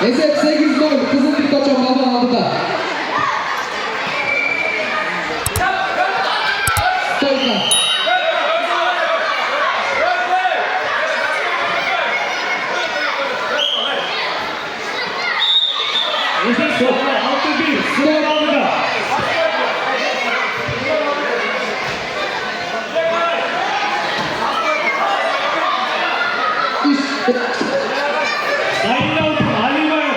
Esep 8-0 Kızıl Diktaçon baldan aldı da. Stoyka. Esep Stoyka 6-1 Sıra aldı. Sayın Ali Bey.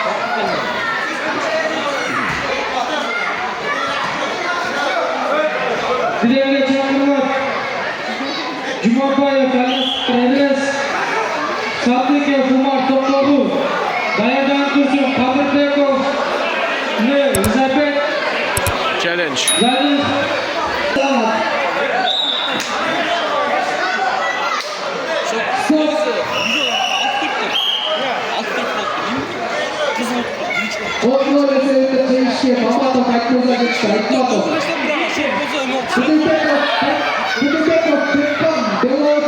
Diğerine çağırmak. Cumhurbaşkanı Trenes Sadık Kumar Topladı. Dayadan Kursun Kabirtekov ne Elizabeth Challenge. Zaten Otlo meselede çelişkiye Mamato Kakmur'da geçti. Aytmato. Budipekov Tekkan Belot.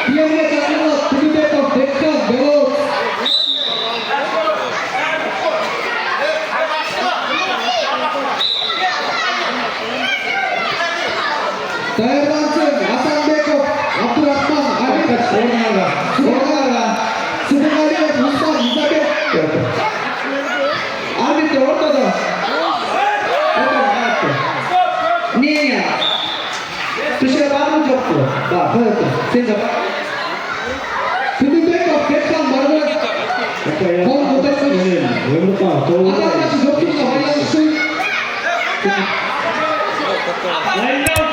Diğerine çağırmak. Budipekov Tekkan Belot. Dayanlansın. Hasanbekov Abdurrahman Ahmet. Sorunlarla. Sıfırlarıyla Mustafa İzabet. Ahmet de ortada. Niye ya? Dışarı var mı çok mu? Var. Evet. Sen de bak. Budipekov Tekkan Barbaros. Kol kurtarsın. Adambaşı çok tutma. Hayırlısı. Sayın